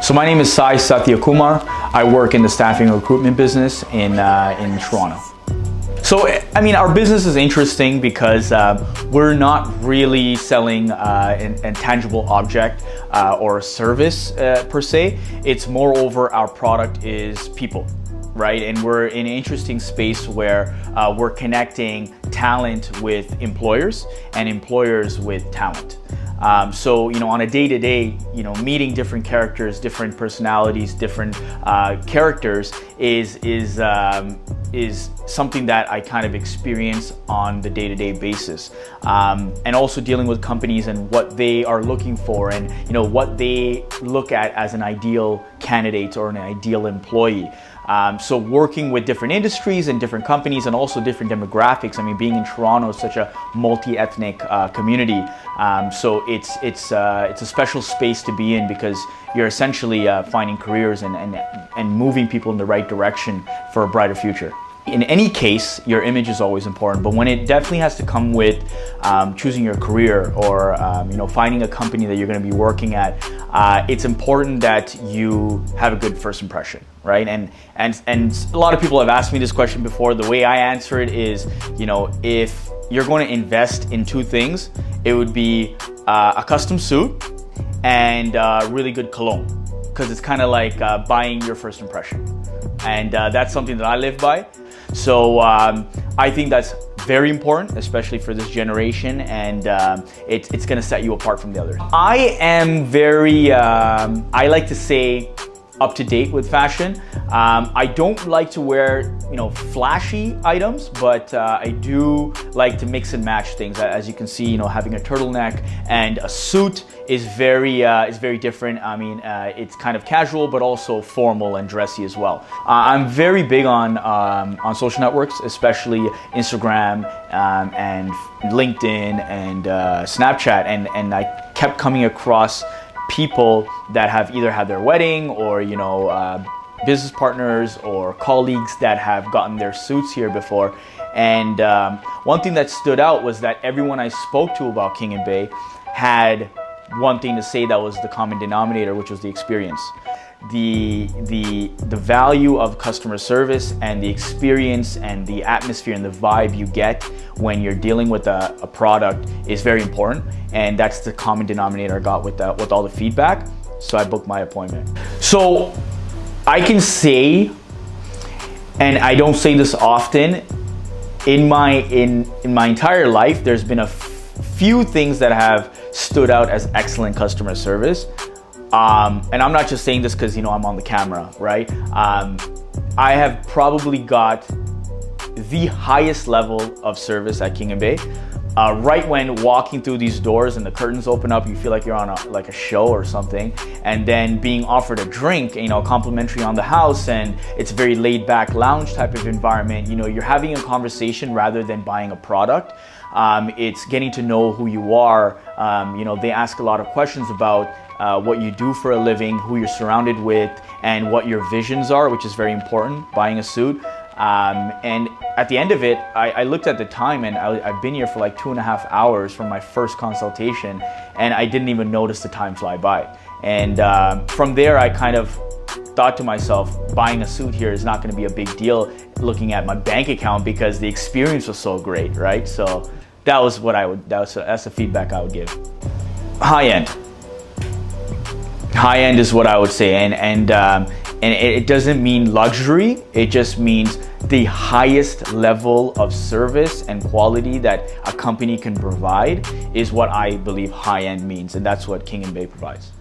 So my name is Saye Sathiyakumar. I work in the staffing recruitment business in Toronto. So, I mean, our business is interesting because we're not really selling a tangible object or a service per se. It's moreover, our product is people, right? And we're in an interesting space where we're connecting talent with employers and employers with talent. So, you know, on a day-to-day, you know, meeting different characters, different personalities, different characters is something that I kind of experience on the day-to-day basis. And also dealing with companies and what they are looking for and, you know, what they look at as an ideal candidate or an ideal employee. So working with different industries and different companies and also different demographics. I mean, being in Toronto is such a multi-ethnic community. So it's a special space to be in because you're essentially finding careers and moving people in the right direction for a brighter future. In any case, your image is always important, but when it definitely has to come with choosing your career or you know, finding a company that you're going to be working at, it's important that you have a good first impression, right? And a lot of people have asked me this question before. The way I answer it is, you know, if you're going to invest in two things, it would be a custom suit and really good cologne, because it's kind of like buying your first impression. And that's something that I live by. So I think that's very important, especially for this generation, and it's going to set you apart from the others. I am very, I like to say, up to date with fashion. I don't like to wear, you know, flashy items, but I do like to mix and match things. As you can see, you know, having a turtleneck and a suit is very different. I mean, it's kind of casual, but also formal and dressy as well. I'm very big on social networks, especially Instagram and LinkedIn and Snapchat, and I kept coming across people that have either had their wedding or, you know, business partners or colleagues that have gotten their suits here before. And one thing that stood out was that everyone I spoke to about King & Bay had one thing to say that was the common denominator, which was the experience. The value of customer service and the experience and the atmosphere and the vibe you get when you're dealing with a product is very important, and that's the common denominator I got with all the feedback. So I booked my appointment. So I can say, and I don't say this often, in my entire life, there's been a few things that have stood out as excellent customer service. And I'm not just saying this because, you know, I'm on the camera, right? I have probably got the highest level of service at King & Bay. Right when walking through these doors and the curtains open up, you feel like you're on like a show or something. And then being offered a drink, you know, complimentary on the house, and it's a very laid back lounge type of environment. You know, you're having a conversation rather than buying a product. It's getting to know who you are. You know, they ask a lot of questions about what you do for a living, who you're surrounded with, and what your visions are, which is very important, buying a suit. And at the end of it, I looked at the time, and I've been here for like 2.5 hours from my first consultation, and I didn't even notice the time fly by. And from there, I kind of thought to myself, buying a suit here is not going to be a big deal looking at my bank account because the experience was so great, right? So that was what that's the feedback I would give. High end. High end is what I would say, and it doesn't mean luxury. It just means the highest level of service and quality that a company can provide is what I believe high end means, and that's what King & Bay provides.